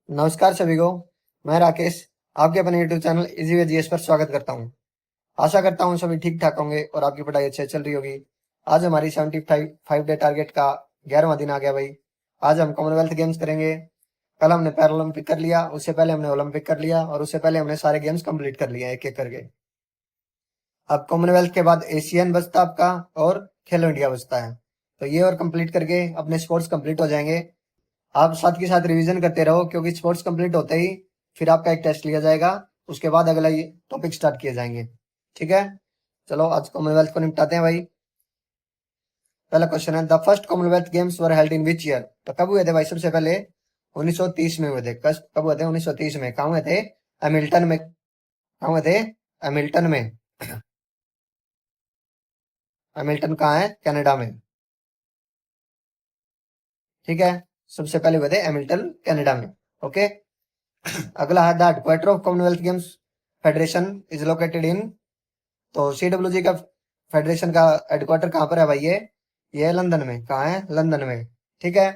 नमस्कार सभी को। मैं राकेश आपके अपने YouTube channel easy way GS पर स्वागत करता हूं। आशा करता हूं सभी ठीक ठाक होंगे और आपकी पढ़ाई अच्छे चल रही होगी। आज हमारी 75 डे टारगेट का 11वां दिन आ गया भाई। आज हम कॉमनवेल्थ गेम्स करेंगे। कल हमने पैरालंपिक कर लिया, उससे पहले हमने ओलंपिक कर लिया और उससे पहले हमने सारे गेम्स कंप्लीट कर लिया एक एक करके। अब कॉमनवेल्थ के बाद एशियन बचता आपका और खेलो इंडिया बचता है। तो ये और कंप्लीट करके अपने स्पोर्ट्स कंप्लीट हो जाएंगे। आप साथ के साथ रिवीजन करते रहो क्योंकि स्पोर्ट्स कंप्लीट होते ही फिर आपका एक टेस्ट लिया जाएगा। उसके बाद अगला ये टॉपिक स्टार्ट किए जाएंगे। ठीक है, चलो आज कॉमनवेल्थ को निपटाते हैं भाई। पहला क्वेश्चन है, the first Commonwealth games were held in which year? तो कब हुए थे भाई? सबसे पहले 1930 में हुए थे। कब हुए थे? 1930 में। कहाँ हुए थे? हैमिल्टन में। कहाँ हुए थे? हैमिल्टन में। हैमिल्टन कहाँ है? कनाडा में। ठीक है, सबसे पहले हुए थे हैमिल्टन कनाडा में। ओके। अगला है, the headquarter of Commonwealth games federation is located in. तो सीडब्ल्यूजी का फेडरेशन का हेडक्वार्टर कहाँ पर है भाई? ये है लंदन में। कहाँ है? लंदन में। ठीक है,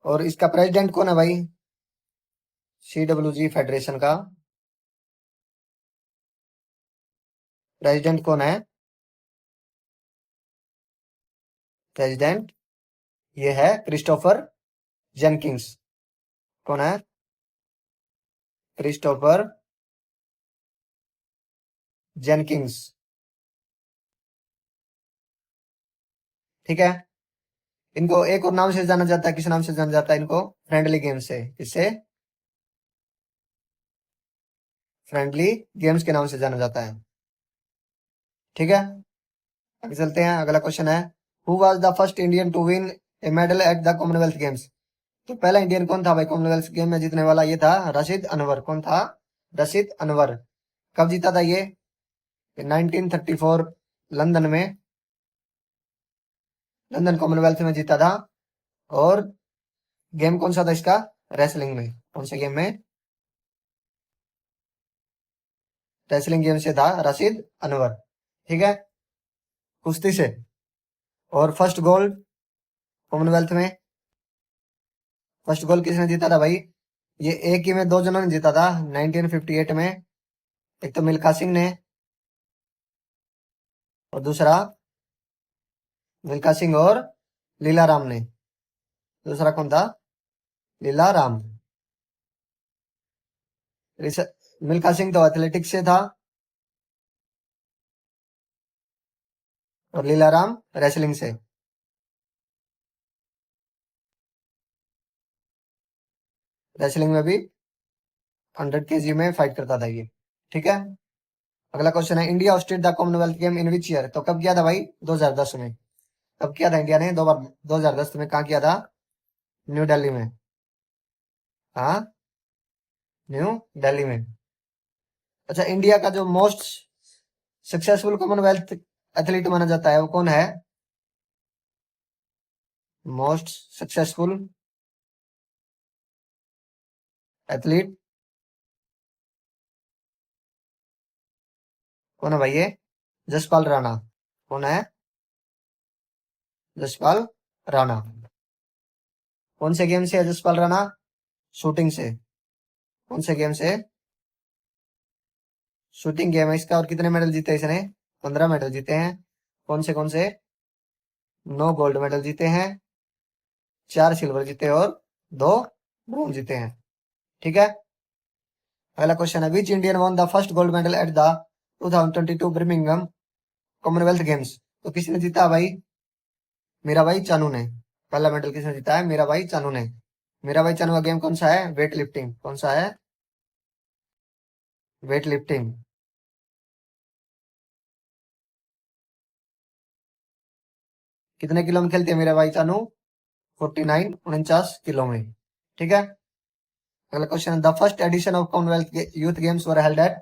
और इसका प्रेसिडेंट कौन है भाई? सीडब्ल्यूजी फेडरेशन का प्रेसिडेंट कौन है? प्रेसिडेंट ये है क्रिस्टोफर जेनकिंस। कौन है? Christopher Jenkins. ठीक है, इनको एक और नाम से जाना जाता है। किस नाम से जाना जाता है इनको? फ्रेंडली गेम्स से। किससे? फ्रेंडली गेम्स के नाम से जाना जाता है। ठीक है, आगे चलते हैं। अगला क्वेश्चन है, who was the first Indian to win a medal at the Commonwealth Games? तो पहला इंडियन कौन था भाई कॉमनवेल्थ गेम में जीतने वाला? ये था रशीद अनवर। कौन था? रशीद अनवर। कब जीता था ये? 1934 लंदन में। लंदन कॉमनवेल्थ में जीता था। और गेम कौन सा था इसका? रेसलिंग में। कौन से गेम में? रेसलिंग गेम से था रशीद अनवर। ठीक है, कुश्ती से। और फर्स्ट गोल्ड कॉमनवेल्थ में, फर्स्ट गोल्ड किसने जीता था भाई? ये एक ही में दो जनों ने जीता था 1958 में। एक तो मिल्खा सिंह ने और दूसरा मिल्खा सिंह और लीला राम ने। दूसरा कौन था? लीला राम। मिल्खा सिंह तो एथलेटिक्स से था और लीला राम रेसलिंग से। रेसलिंग में भी 100 kg में फाइट करता था ये। ठीक है, अगला क्वेश्चन है, India hosted the Commonwealth game in which year? तो कब किया था भाई? 2010 में। कब किया था इंडिया ने? 2010 में। कहाँ किया था? न्यू दिल्ली में। हाँ, न्यू दिल्ली में। अच्छा, इंडिया का जो मोस्ट सक्सेसफुल कॉमनवेल्थ एथलीट माना जाता है वो कौन है? मोस्ट सक्सेसफुल एथलीट कौन है भाई? ये जसपाल राणा। कौन है? जसपाल राणा। कौन से गेम से है जसपाल राणा? शूटिंग से। कौन से गेम से? शूटिंग गेम है इसका। और कितने मेडल जीते इसने? 15 मेडल जीते हैं। कौन से? 9 गोल्ड मेडल जीते हैं, 4 सिल्वर जीते और 2 ब्रोंज जीते हैं। ठीक है, अगला क्वेश्चन है, which Indian one the first gold medal at the 2022 Birmingham Commonwealth Games? तो किसने जीता भाई? मीरा भाई चानू ने। पहला मेडल किसने जीता है? मीरा भाई चानू ने। मीरा भाई चानू का गेम कौन सा है? Weight lifting. कौन सा है? Weight lifting. कितने किलो में खेलते हैं मेरा भाई चानू? 49 49 किलो में। ठीक है, अगला question, the first edition of Commonwealth youth games were held at.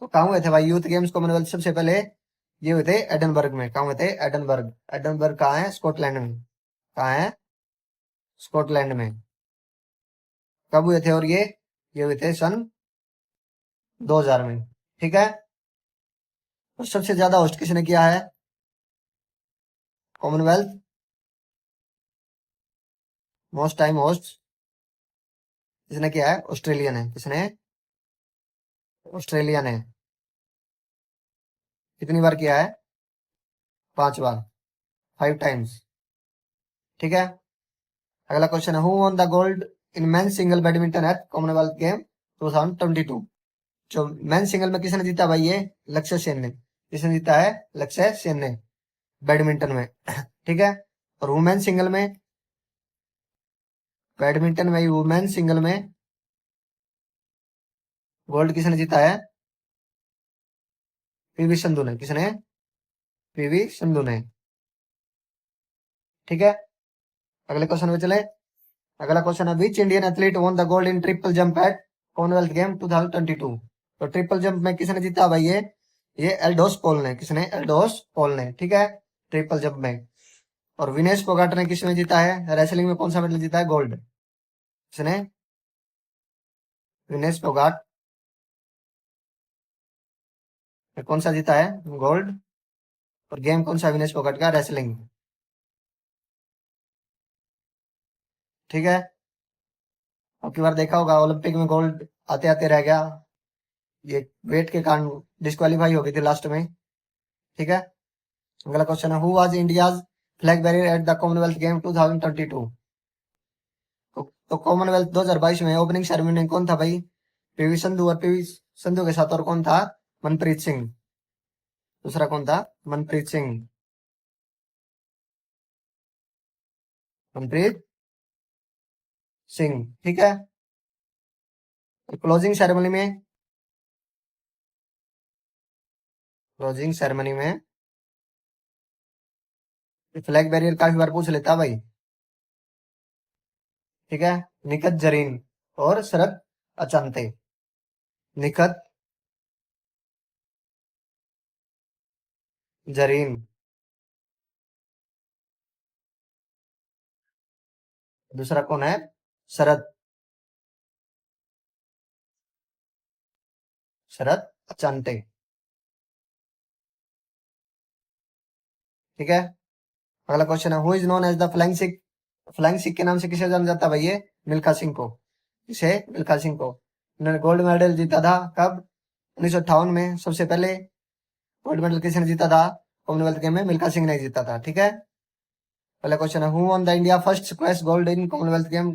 तो कहाँ हुए थे भाई यूथ गेम्स कॉमनवेल्थ सबसे पहले? ये हुए थे एडनबर्ग में। कहाँ हुए थे? एडनबर्ग। एडनबर्ग कहाँ है? स्कॉटलैंड में। कहाँ है? स्कॉटलैंड में। कब हुए थे? और ये हुए थे सन 2000 में। ठीक है, और सबसे ज्यादा होस्ट किसने किया है कॉमनवेल्थ? मोस्ट टाइम होस्ट इसने किया है ऑस्ट्रेलियन है, किसने? ऑस्ट्रेलियन है। कितनी बार किया है? 5 बार, 5 टाइम्स। ठीक है। अगला क्वेश्चन है, who one the gold in men single badminton eight Commonwealth game 2022? जो मेन सिंगल में किसने जीता भाई? ये लक्ष्य सेन ने। किसने जीता है? लक्ष्य सेन ने, बैडमिंटन में। ठीक है। और वुमेन सिंगल में, बैडमिंटन में वुमेन सिंगल में गोल्ड किसने जीता है? पीवी संधू ने। किसने? पीवी संधू ने। ठीक है। अगले क्वेश्चन में चले। अगला क्वेश्चन है, which Indian athlete won the gold in triple jump eight Commonwealth game 2022? तो ट्रिपल जंप में किसने जीता भाई? ये एल्डोस पोल ने। किसने? एल्डोस पोल ने। ठीक है, ट्रिपल जंप में। और विनेश फोगाट ने किसमें जीता है? रेसलिंग में कौन सा मेडल जीता है? गोल्ड। किसने? विनेश फोगाट ने कौन सा जीता है? गोल्ड। और गेम कौन सा विनेश फोगाट का? रेसलिंग। ठीक है। अब की बार देखा होगा ओलंपिक में गोल्ड आते आते रह गया, ये वेट के कारण डिस्क्वालीफाई हो गई थी लास्ट में। ठीक है। अगला क्वेश्चन है, who was India's flag barrier eight the Commonwealth game 2022? तो कॉमनवेल्थ 2022 में ओपनिंग सेरेमनी में कौन था भाई? पीवी संधू। और पीवी संधू के साथ और कौन था? मनप्रीत सिंह। दूसरा कौन था? मनप्रीत सिंह। मनप्रीत सिंह। ठीक है। क्लोजिंग सेरेमनी में, क्लोजिंग सेरेमनी में फ्लैग बैरियर काफी बार पूछ लेता भाई। ठीक है। निखत जरीन और शरद अचांते। निखत जरीन। दूसरा कौन है? शरद, शरद अचांते। ठीक है। अगला क्वेश्चन है, who is known as the flying Sikh? Flying Sikh के नाम से किसे जाना जाता है भाई? ये मिल्खा सिंह को। किसे? मिल्खा सिंह को। उन्होंने गोल्ड मेडल जीता था कब? 1958 में। सबसे पहले गोल्ड मेडल किसने जीता था कॉमनवेल्थ गेम में? मिल्खा सिंह ने जीता था। ठीक है। पहला क्वेश्चन है, who one the India first squash gold in Commonwealth game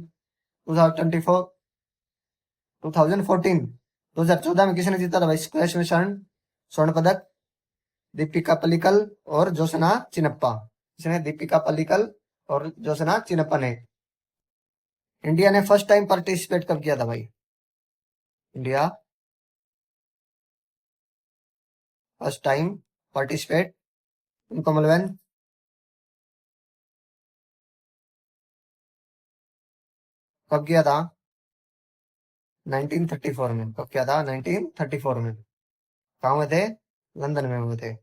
2024? 2014, 2014 में किसने जीता था भाई स्क्वैश में स्वर्ण पदक? दीपिका पल्लिकल और जोशना चिनप्पा। किसने? दीपिका पल्लिकल और जोशना चिनप्पा ने। इंडिया ने फर्स्ट टाइम पार्टिसिपेट कब किया था भाई? India first time participate in Commonwealth कब किया था? 1934 में। कब किया था? 1934 में। कहाँ हुए थे? लंदन में हुए थे।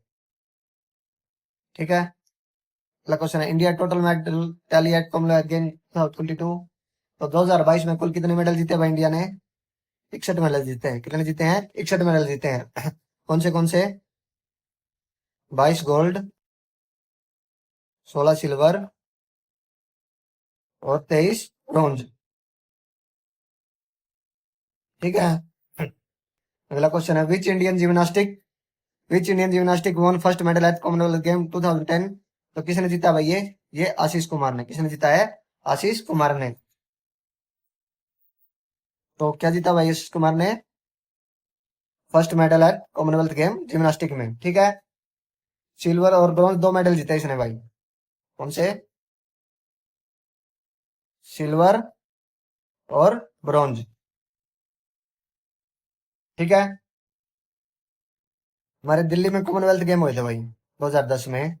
ठीक है। अगला क्वेश्चन है, India total medal tally eight Commonwealth game 2022? तो 2022 में कुल कितने मेडल जीते भाई इंडिया ने? 61 मेडल जीते हैं। कितने जीते हैं? 61 मेडल जीते हैं। कौन से कौन से? 22 गोल्ड, 16 सिल्वर और 23 ब्रॉन्ज। ठीक है। अगला क्वेश्चन है, which Indian gymnastic one first medal at Commonwealth game 2010? तो किसने जीता भाई? ये आशीष कुमार ने। किसने जीता है? आशीष कुमार ने। तो क्या जीता भाई आशीष कुमार ने? First medal at Commonwealth game gymnastic में। ठीक है। सिल्वर और ब्रॉन्ज दो मेडल जीते इसने भाई। कौन से? सिल्वर और ब्रॉन्ज। ठीक है। हमारे दिल्ली में कॉमनवेल्थ गेम हुए थे भाई 2010 में।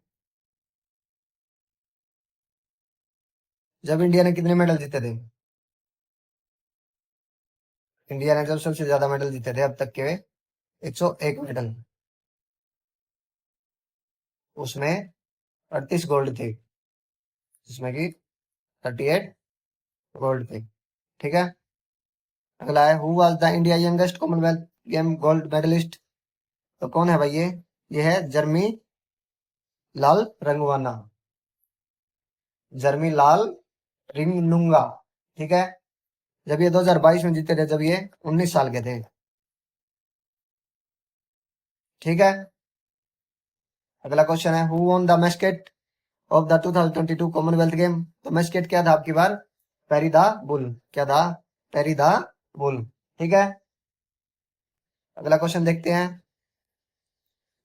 जब इंडिया ने कितने मेडल जीते थे? इंडिया ने जब सबसे ज्यादा मेडल जीते थे अब तक के, 101 मेडल। उसमें 38 गोल्ड थे, जिसमें कि 38 गोल्ड थे। ठीक है। अगला है, who was the India youngest Commonwealth game gold medallist? तो कौन है भाई? ये है जर्मी लाल रंगवाना। जर्मी लाल रिंगनुंगा। ठीक है। जब ये 2022 में जीते थे जब ये 19 साल के थे। ठीक है। अगला क्वेश्चन है, who won the mascot of the 2022 Commonwealth game. तो मैस्केट क्या था आपकी बार? Perry the bull. क्या था? Perry the bull. ठीक है। अगला क्वेश्चन देखते हैं,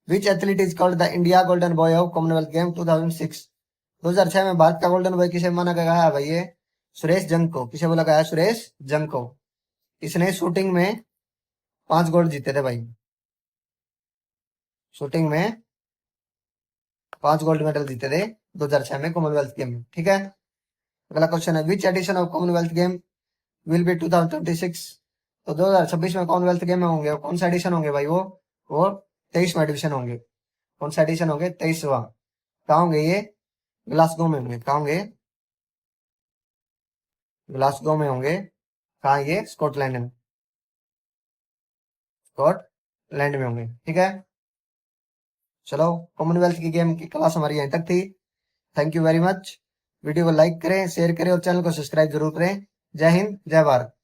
which athlete is called the India golden boy of Commonwealth game 2006। 2006 में भारत का गोल्डन बॉय किसे माना गया है भाई? ये सुरेश जंग को। किसे बोला गया है? सुरेश जंग को। इसने शूटिंग में 5 गोल्ड जीते थे भाई। शूटिंग में 5 गोल्ड मेडल जीते थे 2006 में कॉमनवेल्थ गेम में। ठीक है। अगला क्वेश्चन है, which edition of Commonwealth game will be 2026। तो 2026 में कॉमनवेल्थ गेम में होंगे, कौन सा एडिशन होंगे भाई? वो 23वां एडिशन होंगे। कौन सा एडिशन होंगे? 23वां। कहाँ होंगे ये? ग्लासगो में होंगे। कहाँ होंगे? ग्लासगो में होंगे। कहाँ? ये स्कॉटलैंड में। स्कॉटलैंड में होंगे। ठीक है। चलो, कॉमनवेल्थ की गेम की क्लास हमारी यहीं तक थी। Thank you very much. Video को लाइक करें, शेयर करें और चैनल को सब्सक्राइब जरूर करें। जय हिंद, जय भारत।